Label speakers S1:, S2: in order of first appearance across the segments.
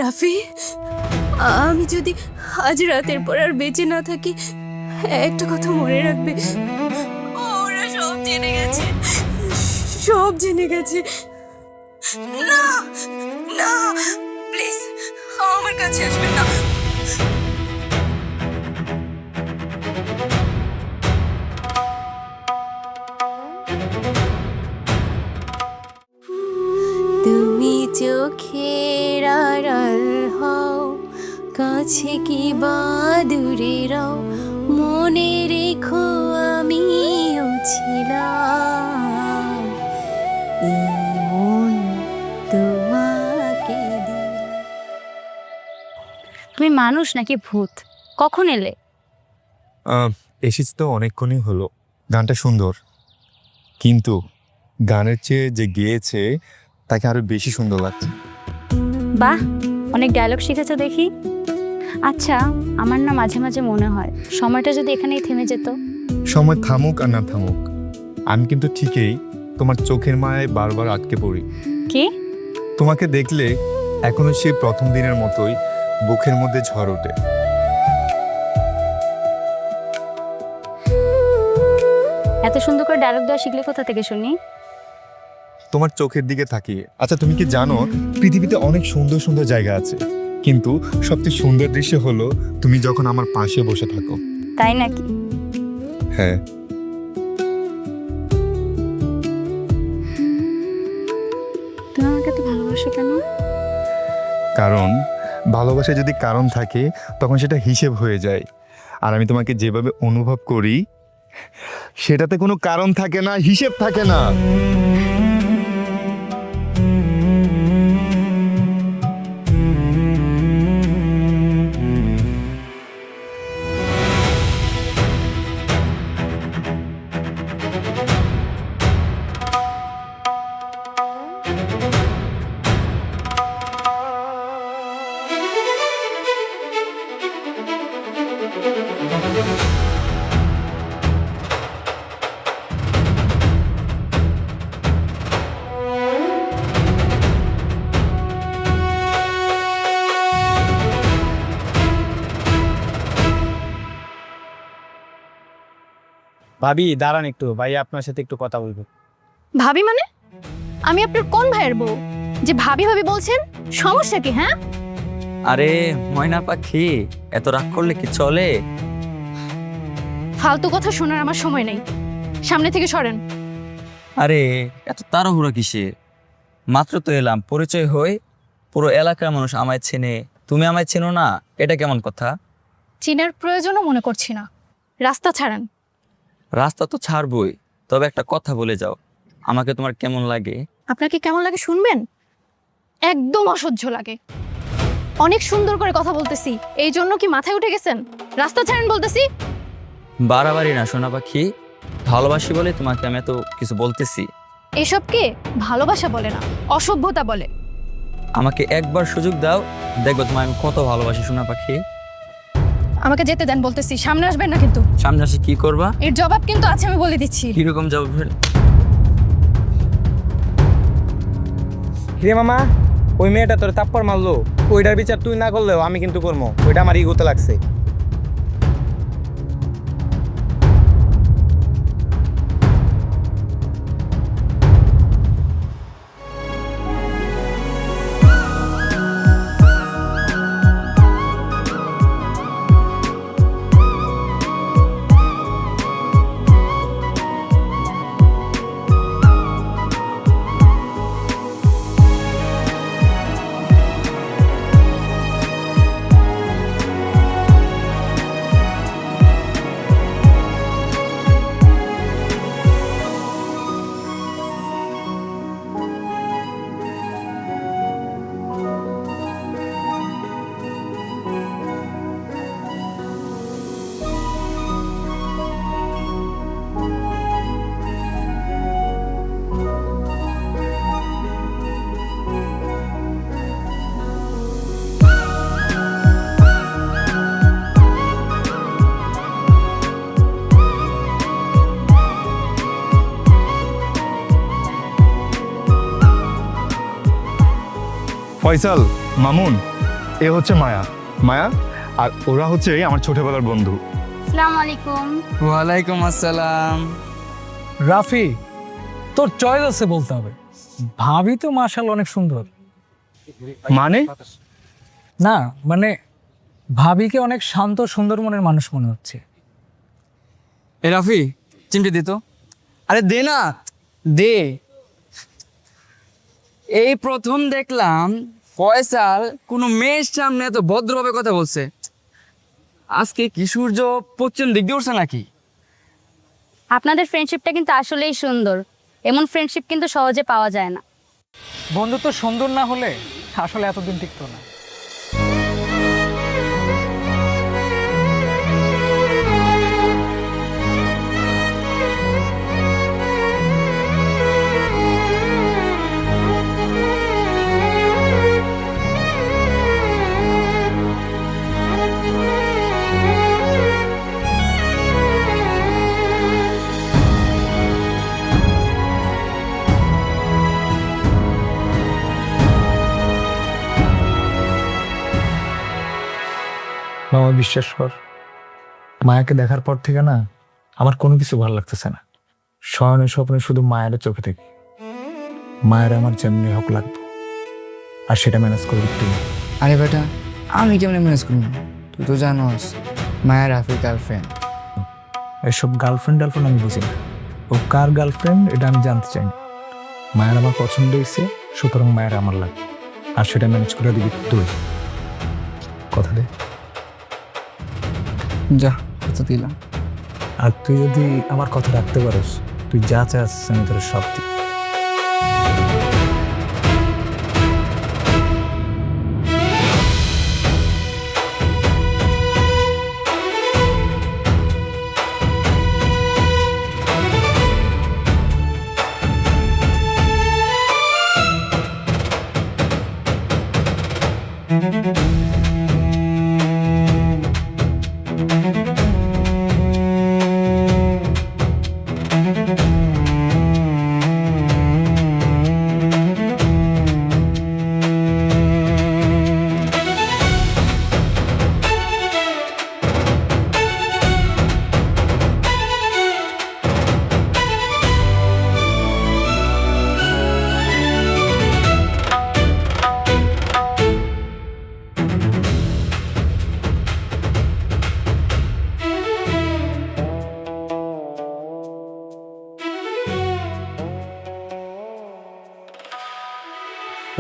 S1: রাফি, আমি যদি আজ রাতের পর আর বেঁচে না থাকি, একটা কথা মনে রাখবে, ওরা সব জেনে গেছে, সব জেনে গেছে। না না, প্লিজ আমার কাছে আসবেন না। তুমি চোখের আড়াল হও, কাছে কি বা দূরে রও, মনে রেখো আমিও ছিলাম, এই মন তোমাকে দিলাম।
S2: তুমি মানুষ নাকি ভূত? কখন এলে?
S3: এসেছি তো অনেকক্ষণই হলো। গানটা সুন্দর, কিন্তু গানের চেয়ে যে গেয়েছে তাকে আরো বেশি সুন্দর লাগছে।
S2: বাহ, অনেক ডায়লগ শিখেছো দেখি। আচ্ছা, আমার না মাঝে মাঝে মনে হয় সময়টা যদি এখানেই থেমে যেত।
S3: সময় থামুক আর না থামুক, আমি কিন্তু ঠিকই তোমার চোখের মায়ায় বারবার আটকে পড়ি।
S2: কি?
S3: তোমাকে দেখলে এখনো সেই প্রথম দিনের মতোই বুকের মধ্যে ঝড় ওঠে।
S2: এত সুন্দর করে ডায়লগ দেওয়া শিখলে কোথা থেকে শুনি?
S3: তোমার চোখের দিকে তাকিয়ে। আচ্ছা, তুমি কি জানো পৃথিবীতে অনেক সুন্দর সুন্দর জায়গা আছে, কিন্তু সবচেয়ে সুন্দর দৃশ্য হলো তুমি যখন আমার পাশে বসে থাকো।
S2: তাই নাকি?
S3: হ্যাঁ।
S2: তুমি আমাকে এত ভালোবাসো কেন?
S3: কারণ ভালোবাসা যদি কারণ থাকে তখন সেটা হিসেব হয়ে যায়, আর আমি তোমাকে যেভাবে অনুভব করি সেটাতে কোনো কারণ থাকে না, হিসেব থাকে না।
S4: ভাবি দাঁড়ান একটু, ভাই আপনার সাথে একটু কথা বলবো।
S1: ভাবি মানে? আমি আপনার কোন ভাইয়ের বউ যে ভাবি ভাবি বলছেন? সমস্যা কি? হ্যাঁ,
S5: আরে ময়না পাখি, এত রাগ করলে কি চলে?
S1: ফালতু কথা শোনার আমার সময় নেই, সামনে থেকে সরেন।
S5: আরে এত তাড়াহুড়া কিসে? মাত্র তো এলাম, পরিচয় হই, পুরো এলাকার মানুষ আমায় চেনে, তুমি আমায় চেনো না, এটা কেমন কথা?
S1: চিনার প্রয়োজনও মনে করছি না, রাস্তা ছাড়েন।
S5: রাস্তা তো ছাড়বই, তবে একটা কথা বলে যাও, আমাকে তোমার কেমন লাগে?
S1: আপনাকে কেমন লাগে শুনবেন? একদম অসহ্য লাগে। অনেক সুন্দর করে কথা বলতেছি, এই জন্য কি মাথায় উঠে গেছেন? রাস্তা ছাড়েন বলতেছি।
S5: বাড়াবাড়ি না সোনা পাখি, ভালোবাসি বলে তোমাকে আমি এত কিছু বলতেছি।
S1: এসবকে ভালোবাসা বলে না, অসভ্যতা বলে।
S5: আমাকে একবার সুযোগ দাও, দেখবো তোমায় আমি কত ভালোবাসি সোনা পাখি।
S1: আমাকে যেতে দেন বলতেছি, সামনে আসবেন না কিন্তু।
S5: সামনে আসি কি করবা?
S1: এর জবাব কিন্তু আছে, আমি বলে দিচ্ছি।
S5: কিরকম যাবো?
S4: রে মামা, ওই মেয়েটা তোর তাপ্পর মারলো, ওইটার বিচার তুই না করলেও আমি কিন্তু করবো, ওইটা আমার ইগোতে লাগছে।
S3: ফয়সাল, মামুন, এ হচ্ছে মায়া। মায়া আর ওরা হচ্ছে আমার ছোটবেলার বন্ধু।
S2: আসসালামু আলাইকুম।
S5: ওয়ালাইকুম আসসালাম।
S6: রাফি, তোর চয়েস আছে বলতে হবে। ভাবি তো মাশাআল্লাহ অনেক সুন্দর।
S3: মানে
S6: না মানে ভাবিকে অনেক শান্ত সুন্দর মনের মানুষ মনে হচ্ছে।
S5: এ রাফি, চিমটি দে তো। আরে দে না, দে। এই প্রথম দেখলাম ফয়সাল কোনো মেয়ের সামনে এত ভদ্রভাবে কথা বলছে। আজকে কি সূর্য পশ্চিম দিক দিয়ে উঠছে নাকি?
S2: আপনাদের ফ্রেন্ডশিপটা কিন্তু আসলেই সুন্দর। এমন ফ্রেন্ডশিপ কিন্তু সহজে পাওয়া যায় না।
S6: বন্ধুত্ব সুন্দর না হলে আসলে এতদিন টিকতো না। মামা বিশ্বাস কর, মায়াকে দেখার পর থেকে না আমার কোনো কিছু ভালো লাগতেছে না। শয়নে স্বপ্নে শুধু মায়ের চোখে থেকে মায়ের আমার যেমনি হোক লাগতো, আর সেটা ম্যানেজ করবি তুই।
S7: আরে বেটা, আমি কেমনে ম্যানেজ করবো? তুই তো জানোস মায়ের রাফির গার্লফ্রেন্ড।
S6: এসব গার্লফ্রেন্ড আমি বুঝি না। ও কার গার্লফ্রেন্ড এটা আমি জানতে চাই না। মায়ের আমার পছন্দ হয়েছে, সুতরাং মায়ের আমার লাগবে, আর সেটা ম্যানেজ করে দিবি তুই। কথা দে।
S7: যা, কথা দিলাম।
S6: আর তুই যদি আমার কথা রাখতে পারিস, তুই যা চাস আমি তোর সব দিই।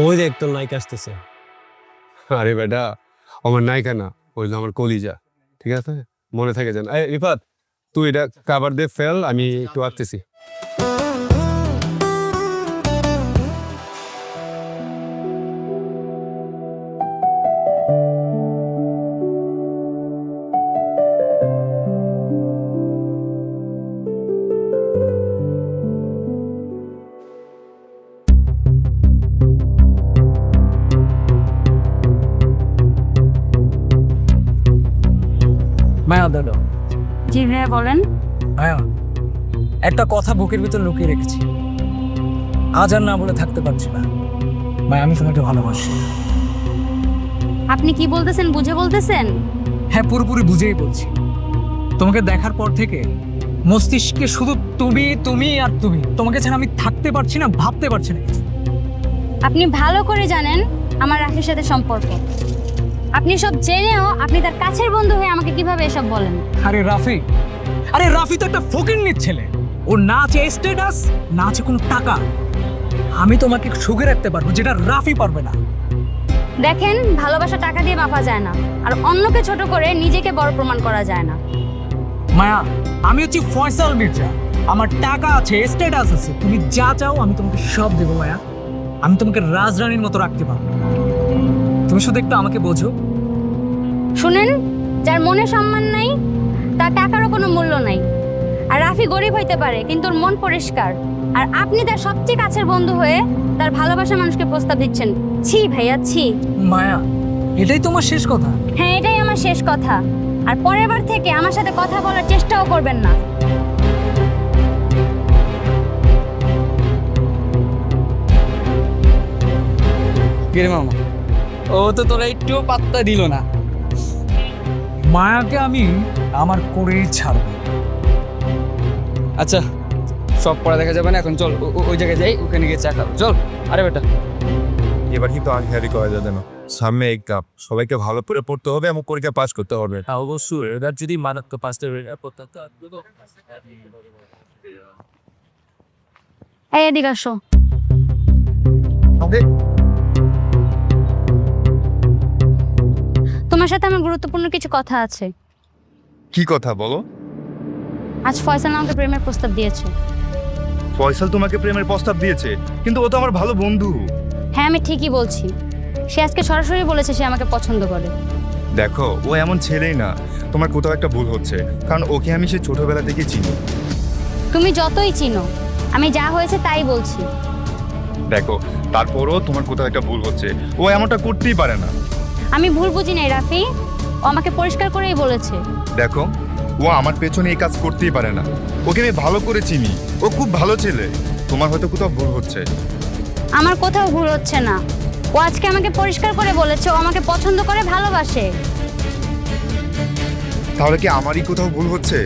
S8: ওই দেখ তোর নায়িকা আসতেছে। আরে বেটা, আমার নায়িকা না, ওই যে আমার কলিজা। ঠিক আছে, মনে থাকে যেন। এই রিফাত, তুই এটা কাভার দিয়ে ফেল, আমি একটু আসতেছি।
S6: মায়া দাদা,
S2: জি ভাইয়া বলেন।
S6: মায়া, একটা কথা বুকের ভিতর লুকিয়ে রেখেছি, আজ আর না বলে থাকতে পারছি না। মায়া, আমি তোমাকে ভালোবাসি।
S2: আপনি কি বলতেছেন, বুঝে বলতেছেন?
S6: হ্যাঁ, পুরোপুরি বুঝেই বলছি। তোমাকে দেখার পর থেকে মস্তিষ্কে শুধু তুমি তুমি আর তুমি। তোমাকে ছাড়া আমি থাকতে পারছি না, ভাবতে পারছি না।
S2: আপনি ভালো করে জানেন আমার রাফির সাথে সম্পর্ক। আপনি সব জেনেও আপনি তার কাছের বন্ধু হয়ে আমাকে কিভাবে এসব বলেন?
S6: আরে রাফি তো একটা ফকিন্নির ছেলে। ও না আছে স্ট্যাটাস, না আছে কোনো টাকা। আমি তোমাকে সুখে রাখতে পারবো, যেটা রাফি পারবে না।
S2: দেখেন, ভালোবাসা টাকা দিয়ে মাপা যায় না, আর অন্যকে ছোট করে নিজেকে বড় প্রমাণ করা যায় না।
S6: মায়া, আমি হচ্ছি ফয়সাল মির্জা। আমার টাকা আছে, স্ট্যাটাস আছে। তুমি যা চাও আমি তোমাকে সব দেবো মায়া। আমি তোমাকে রাজরানীর মতো রাখতে পারবো। তুমি শুধু একটু আমাকে বোঝো।
S2: শুনেন, যার মনে সম্মান নাই তার টাকারও কোনো মূল্য নাই। আর রাফি গরিব হইতে পারে, কিন্তু ওর মন পরিষ্কার। আর আপনি তার সবচেয়ে কাছের বন্ধু হয়ে তার ভালোবাসা মানুষকে প্রস্তাব দিচ্ছেন। ছি ভাইয়া, ছি।
S6: মায়া, এটাই তোমার শেষ কথা?
S2: হ্যাঁ, এটাই আমার শেষ কথা। আর পরের বার থেকে আমার সাথে কথা বলার চেষ্টাও করবেন না।
S5: কিরে মামা,
S9: ও তো তোরা একটু পাত্তা দিল না।
S6: মায়াকে আমি আমার করেই ছাড়ব।
S9: আচ্ছা সব পড়া দেখা যাবে না, এখন চল ওই জায়গায় যাই, ওখানে গিয়ে চা খাবো চল। আরে বেটা
S3: এবার কিন্তু আনহেয়ারি করা যাবে না, সামনে এক্সাম, সবাইকে ভালো করে পড়তে হবে এবং পরীক্ষা পাস করতে হবে।
S10: অবশ্যই এটা যদি মারাত্মক পাঁচটা
S2: এই এদিকে আসো। তোমার সাথে আমার গুরুত্বপূর্ণ কিছু কথা আছে।
S3: কি কথা বলো?
S2: আজ ফয়সাল আমাকে প্রেমের প্রস্তাব দিয়েছে।
S3: ফয়সাল তোমাকে প্রেমের প্রস্তাব দিয়েছে? কিন্তু ও তো আমার ভালো বন্ধু।
S2: হ্যাঁ আমি ঠিকই বলছি, সে আজকে সরাসরি বলেছে সে আমাকে পছন্দ করে।
S3: দেখো ও এমন ছেলেই না, তোমার কোথাও একটা ভুল হচ্ছে, কারণ ওকে আমি সে ছোটবেলা থেকে চিনি।
S2: তুমি যতই চিনো, আমি যা হয়েছে তাই বলছি।
S3: দেখো তারপরও তোমার কোথাও একটা ভুল হচ্ছে, ও এমনটা করতেই পারে না।
S2: আমি ভুল বুঝি নাই রাফি, ও আমাকে পরিষ্কার করেই বলেছে।
S3: দেখো ও আমার পেছনে এই কাজ করতেই পারে না, ওকে আমি ভালো করে চিনি, ও খুব ভালো ছেলে। তোমার হয়তো কোথাও ভুল হচ্ছে।
S2: আমার কোথাও ভুল হচ্ছে না, ও আজকে আমাকে পরিষ্কার করে বলেছে ও আমাকে পছন্দ করে, ভালোবাসে।
S3: তাহলে কি আমারই কোথাও ভুল হচ্ছে?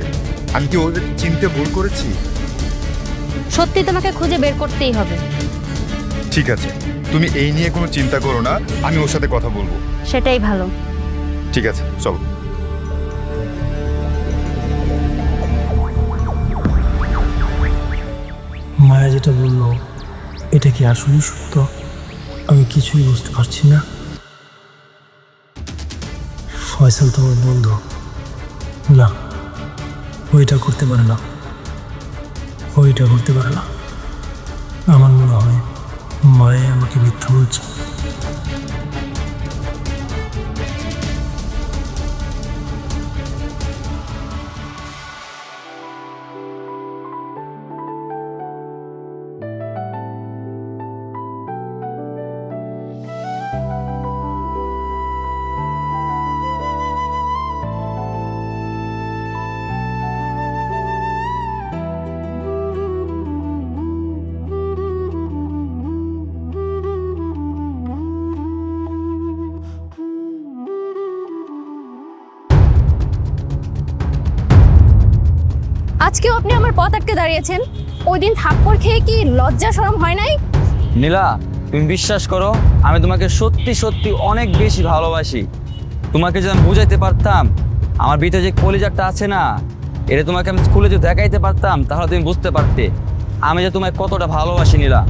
S3: আমি কি ওদের চিনতে ভুল করেছি?
S2: সত্যি তোমাকে খুঁজে বের করতেই হবে।
S3: ঠিক আছে, তুমি এই নিয়ে কোনো চিন্তা করো না, আমি ওর সাথে কথা বলবো।
S2: সেটাই ভালো।
S3: ঠিক আছে চলো।
S10: মায়া যেটা বললো এটা কি আসলেই সত্য? আমি কিছুই বুঝতে পারছি না। ফয়সাল তো আমার বন্ধু না, ওইটা করতে পারে না, ওইটা করতে পারে না। আমার মনে হয় মায়া আমাকে মিথ্যা বলছে।
S1: আজকেও আপনি আমার পথ আটকে দাঁড়িয়েছেন। ওই দিন থাপ্পড় খেয়ে কি লজ্জা শরম হয় নাই?
S5: নীলা তুমি বিশ্বাস করো, আমি তোমাকে সত্যি সত্যি অনেক বেশি ভালোবাসি। তোমাকে যদি আমি বুঝাইতে পারতাম, আমার ভিতরে যে কলিজারটা আছে না, এটা তোমাকে আমি স্কুলে যদি দেখাইতে পারতাম, তাহলে তুমি বুঝতে পারতে আমি যে তোমায় কতটা ভালোবাসি। নীলা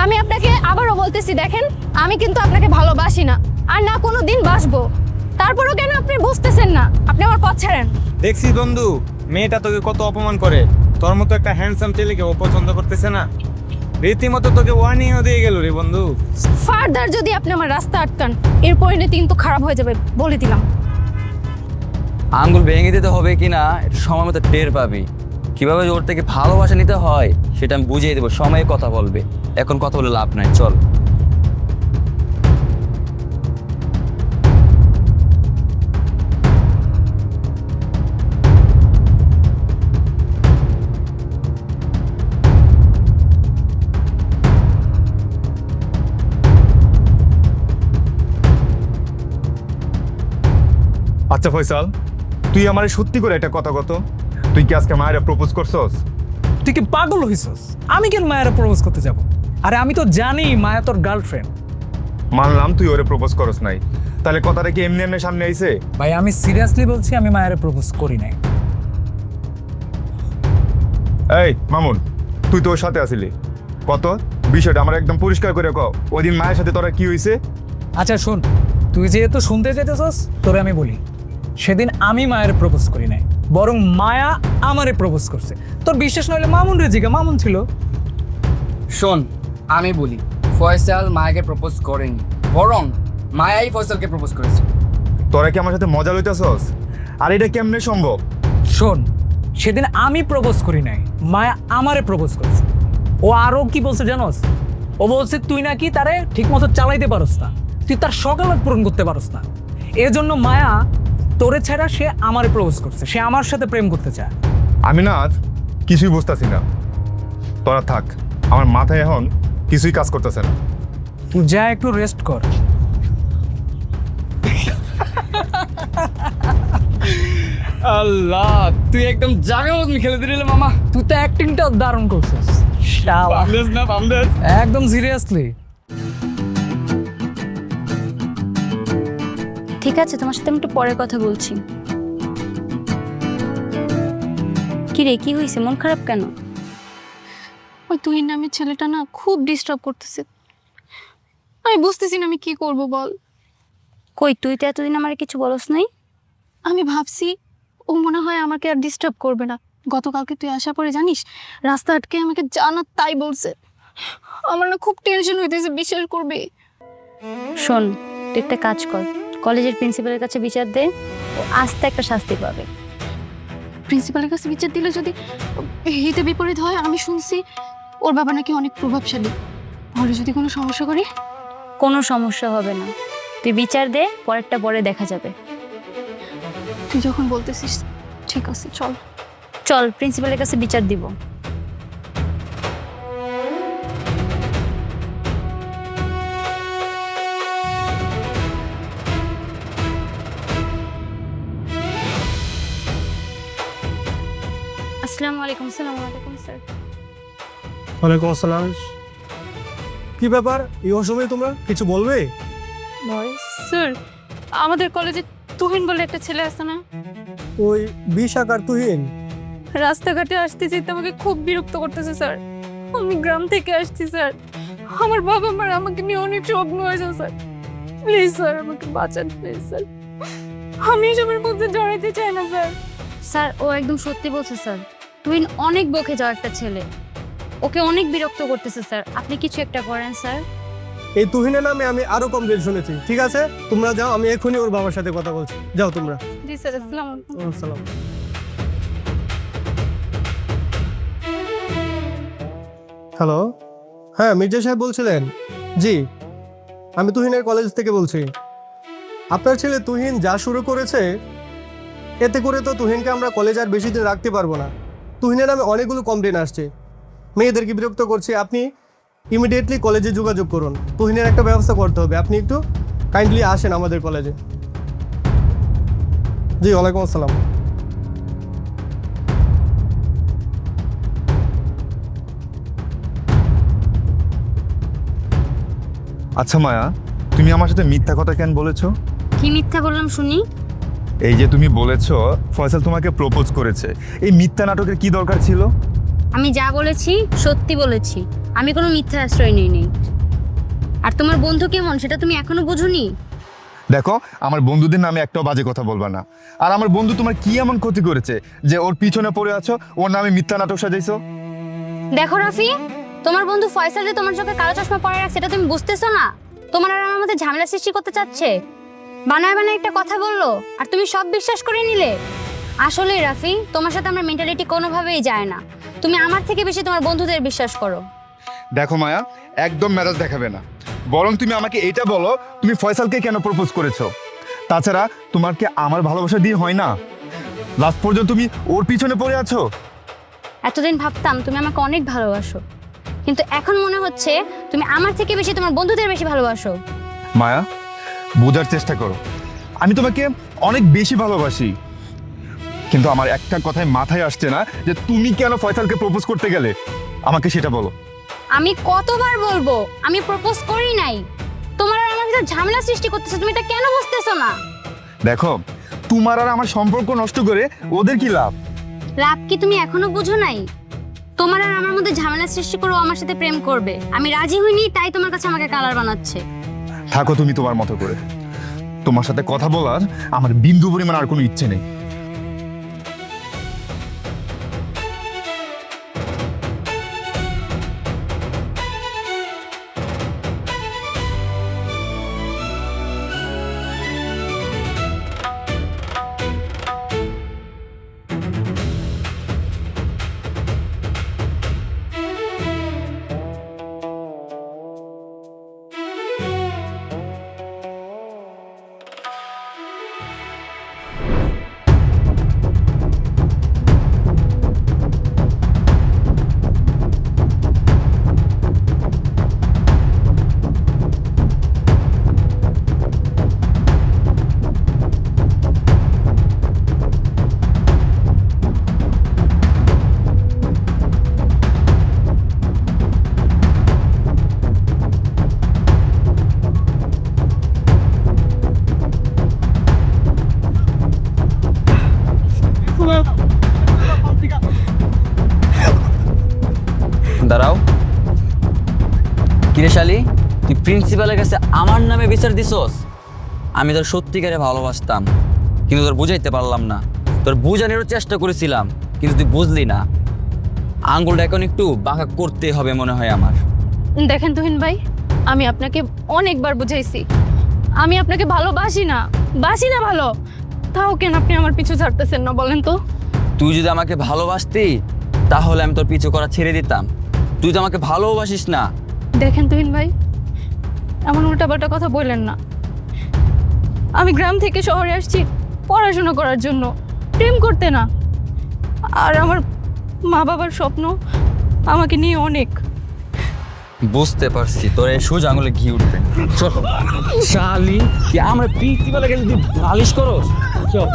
S1: আমি আপনাকে আবারও বলতেছি, দেখেন আমি কিন্তু আপনাকে ভালোবাসি না, আর না কোনো দিন বাসবো। তারপরও কেন আপনি বুঝতেছেন না? আপনি আমার পথ ছাড়েন।
S4: দেখছি বন্ধু, মেয়েটা তোকে কত অপমান করে। তোর মতো একটা হ্যান্ডসাম ছেলেকে ও পছন্দ করতেছে না, রীতিমতো তোকে ওয়ার্নিংও দিয়ে গেল রে বন্ধু।
S1: ফার্দার যদি আপনি আমার রাস্তা আটকান, এর পরিণতি কিন্তু খারাপ হয়ে যাবে, বলে দিলাম।
S5: আঙ্গুল ভেঙে দিতে হবে কিনা এটা সময় মতো টের পাবি। কিভাবে যে ওর থেকে ভালোবাসা নিতে হয় সেটা আমি বুঝিয়ে দেবো, সময়ে কথা বলবে। এখন কথা বলে লাভ নাই, চল।
S3: আচ্ছা ফয়সাল, তুই আমারে সত্যি করে একটা কথা কত, তুই কি আজকে মায়েরা প্রপোজ করছস?
S6: তুই কি পাগল হইছস? আমি কেন মায়েরা প্রপোজ করতে যাব? আরে আমি তো জানি মায়া তোর গার্লফ্রেন্ড।
S3: মানলাম তুই ওরে প্রপোজ করস নাই, তাহলে কথাটা কি এমনি এমনি সামনে আইছে?
S6: ভাই আমি সিরিয়াসলি বলছি, আমি মায়েরা প্রপোজ করি নাই।
S3: এই মামুন, তুই তো ওর সাথে আসিলি, কত বিষয়টা আমার একদম পরিষ্কার করে কও। ওই দিন মায়ের সাথে তোরা কি হইছে?
S6: আচ্ছা শোন, তুই যেহেতু শুনতে চাইতেছস, তোরে আমি বলি, সেদিন আমি মায়ের প্রপোজ করি নাই, বরং মায়া আমারে প্রপোজ করছে। তোর বিশ্বাস না হলে মামুন রে জিগা, মামুন ছিল।
S7: শোন আমি বলি, ফয়সাল মায়াকে প্রপোজ করেনি, বরং মায়াই ফয়সালকে প্রপোজ করেছে।
S3: তোরা কি আমার সাথে মজা লইতেছস? আর এটা কেমনে সম্ভব?
S6: শোন, সেদিন আমি প্রপোজ করি নাই, মায়া আমারে প্রপোজ করছে। ও আরো কি বলছে জানোস? ও বলছে তুই নাকি তারে ঠিক মতো চালাইতে পারস না, তুই তার সকালত পূরণ করতে পারস না, এজন্য মায়া তোরে ছাড়া সে আমারে প্রপোজ করছে, সে আমার সাথে প্রেম করতে চায়।
S3: আমি না আজ কিছুই বুঝতেছি না, তোরা থাক, আমার মাথায় এখন কিছুই কাজ করতেছে না।
S6: তুই যা একটু রেস্ট কর,
S9: আল্লাহ, তুই একদম জায়গা মতন খেলে দিলি মামা।
S7: তুই তো অ্যাক্টিংটাও দারুণ করছিস। শালা।
S9: পামদেস না পামদেস।
S7: একদম সিরিয়াসলি।
S2: ঠিক আছে, তোমার সাথে আমি একটু পরে কথা বলছি। কি রে, কি হয়েছে? মন খারাপ কেন?
S1: ওই তুহিন নামের ছেলেটা না খুব ডিস্টার্ব করতেছে। আমি বুঝতেছি না আমি কি করব বল।
S2: কই, তুই তো এতদিন আমার কিছু বলস নাই।
S1: আমি ভাবছি ও মনে হয় আমাকে আর ডিস্টার্ব করবে না। গতকালকে তুই আসার পরে জানিস রাস্তা আটকে আমাকে জানা তাই বলছে। আমার না খুব টেনশন হইতেছে, বিশ্বাস করবি।
S2: শোন, তুই একটা কাজ কর, কলেজের প্রিন্সিপালের কাছে বিচার দে, ও আস্তে একটা শাস্তি পাবে।
S1: প্রিন্সিপালের কাছে বিচার দিলে যদি হিতে বিপরীত হয়, আমি শুনছি ওর বাবা নাকি অনেক প্রভাবশালী, পরে যদি কোনো সমস্যা করি।
S2: কোনো সমস্যা হবে না, তুই বিচার দে, পরেরটা পরে দেখা যাবে।
S1: তুই যখন বলতেছিস ঠিক আছে, চল।
S2: চল, প্রিন্সিপালের কাছে বিচার দিব। আসসালামু আলাইকুম। আসসালামু আলাইকুম স্যার।
S10: ওয়ালাইকুম আসসালাম। কি ব্যাপার, এই অসময়ে তোমরা কিছু বলবে?
S1: স্যার, আমাদের কলেজে তুহিন বলে একটা ছেলে আছে না,
S10: ওই বিশাখার তুহিন?
S1: রাস্তাঘাটে আসতে যেতে আমাকে খুব বিরক্ত করতেছে স্যার। আমি গ্রাম থেকে আসছি স্যার, আমার বাবা মার আমাকে নিয়ে অনেক স্বপ্ন হয়েছে স্যার। প্লিজ স্যার, আমাকে বাঁচান প্লিজ স্যার। আমি এসবের মধ্যে জড়াইতে চাই না স্যার।
S2: স্যার, ও একদম সত্যি বলছে স্যার। তুহিন অনেক বকে যাওয়া একটা ছেলে, ওকে অনেক বিরক্ত করতেছে স্যার। আপনি কিছু একটা করেন স্যার।
S10: এই তুহিনের নামে আমি আরো কম রেট শুনেছি। ঠিক আছে, তোমরা যাও, আমি এখনই ওর বাবার সাথে কথা বলছি। যাও তোমরা।
S1: জি স্যার, আসসালামু আলাইকুম।
S10: আসসালাম। হ্যালো, হ্যাঁ মির্জা সাহেব বলছিলেন? জি, আমি তুহিনের কলেজ থেকে বলছি। আপনার ছেলে তুহিন যা শুরু করেছে, এতে করে তো তুহিনকে আমরা কলেজ আর বেশি দিন রাখতে পারবো না। তুহিনের নামে অনেকগুলো কমপ্লেন আসছে, মেয়েদেরকে বিরক্ত করছে। আপনি ইমিডিয়েটলি কলেজে যোগাযোগ করুন, তুহিনের একটা ব্যবস্থা করতে হবে। আপনি একটু কাইন্ডলি আসেন আমাদের কলেজে। জি, ওয়ালাইকুম আসসালাম।
S3: আচ্ছা মায়া, তুমি আমার সাথে মিথ্যা কথা কেন বলেছো?
S2: কি মিথ্যা বললাম শুনি?
S3: এই যে তুমি বলেছো ফয়সাল তোমাকে প্রপোজ করেছে, এই মিথ্যা নাটকের কি দরকার ছিল?
S2: আমি যা বলেছি সত্যি বলেছি, আমি কোনো মিথ্যা আশ্রয় নিইনি। আর তোমার বন্ধু কেমন সেটা তুমি এখনো বোঝোনি?
S3: দেখো, আমার বন্ধুদের নামে একটাও বাজে কথা বলবা না। আর আমার বন্ধু তোমার কি এমন ক্ষতি করেছে যে ওর পিছনে পড়ে আছো, ওর নামে মিথ্যা নাটক সাজাইছো?
S2: দেখো রাফি, তোমার বন্ধু ফয়সাল যে তোমার চোখে কালো চশমা পরে রাখছে, সেটা তুমি বুঝতেছো না? তোমার আর আমার মধ্যে ঝামেলা সৃষ্টি করতে চাচ্ছে, বানায় বানায় একটা কথা বললো আর তুমি সব বিশ্বাস করে নিলে। আসলে রাফি, তোমার সাথে আমার মেন্টালিটি কোনোভাবেই যায় না। তুমি আমার থেকে বেশি তোমার বন্ধুদের বিশ্বাস করো।
S3: দেখো মায়া, একদম মেজাজ দেখাবে না, বরং তুমি আমাকে এটা বলো তুমি ফয়সালকে কেন প্রপোজ করেছো। তাছাড়া তোমার কি আমার ভালোবাসা দিয়ে হয় না? লাস্ট পর্যন্ত তুমি ওর পিছনে পড়ে আছো।
S2: এতদিন ভাবতাম তুমি আমাকে অনেক ভালোবাসো, কিন্তু এখন মনে হচ্ছে তুমি আমার থেকে বেশি তোমার বন্ধুদের বেশি ভালোবাসো।
S3: মায়া, বোঝার চেষ্টা করো, আমি তোমাকে অনেক বেশি ভালোবাসি, কিন্তু আমার একটা কথাই মাথায় আসছে না যে তুমি কেন ফয়সালকে প্রপোজ করতে গেলে। আমাকে সেটা বলো।
S2: আমি কতবার বলবো আমি প্রপোজ করি নাই? তোমার আর আমার ভিতর ঝামেলা সৃষ্টি করতেছো, তুমি এটা কেন বুঝতেছো না?
S3: দেখো, তোমার আর আমার সম্পর্ক নষ্ট করে ওদের কি লাভ?
S2: লাভ কি তুমি এখনো বুঝো নাই? তোমার আর আমার মধ্যে ঝামেলা সৃষ্টি করে ও আমার সাথে প্রেম করবে, আমি রাজি হইনি, তাই তোমার কাছে আমাকে কালার বানাচ্ছে।
S3: থাকো তুমি তোমার মতো করে, তোমার সাথে কথা বলার আমার বিন্দু পরিমাণ আর কোনো ইচ্ছে নেই।
S5: প্রিন্সিপালের কাছে আমার নামে বিচার দিছস? আমি তোর সত্যিকারে ভালোবাসতাম, কিন্তু তোর বুঝাইতে পারলাম না। তোর বুঝানোরও চেষ্টা করেছিলাম, কিন্তু তুই বুঝলি না। আঙ্গুলটা এখন একটু বাঁকা করতে হবে মনে হয় আমার।
S2: দেখেন তুহিন ভাই, আমি আপনাকে অনেকবার বুঝাইছি আমি আপনাকে ভালোবাসি না, বাসি না ভালো। তাও কেন আপনি আমার পিছু ছাড়তেছেন না বলেন তো?
S5: তুই যদি আমাকে ভালোবাসতি তাহলে আমি তোর পিছু করা ছেড়ে দিতাম। তুই তো আমাকে ভালোবাসিস না।
S2: দেখেন তুহিন ভাই, এমন উল্টাপাল্টা কথা বললেন না। আমি গ্রাম থেকে শহরে আসছি পড়াশোনা করার জন্য, প্রেম করতে না। আর আমার মা বাবার স্বপ্ন আমাকে নিয়ে অনেক।
S5: বুঝতে পারছি তোর এই সোজা আঙুলে ঘি উঠবে। চল শালি, তুই আমার প্রিন্সিপালের কাছে তুই নালিশ করস? চল।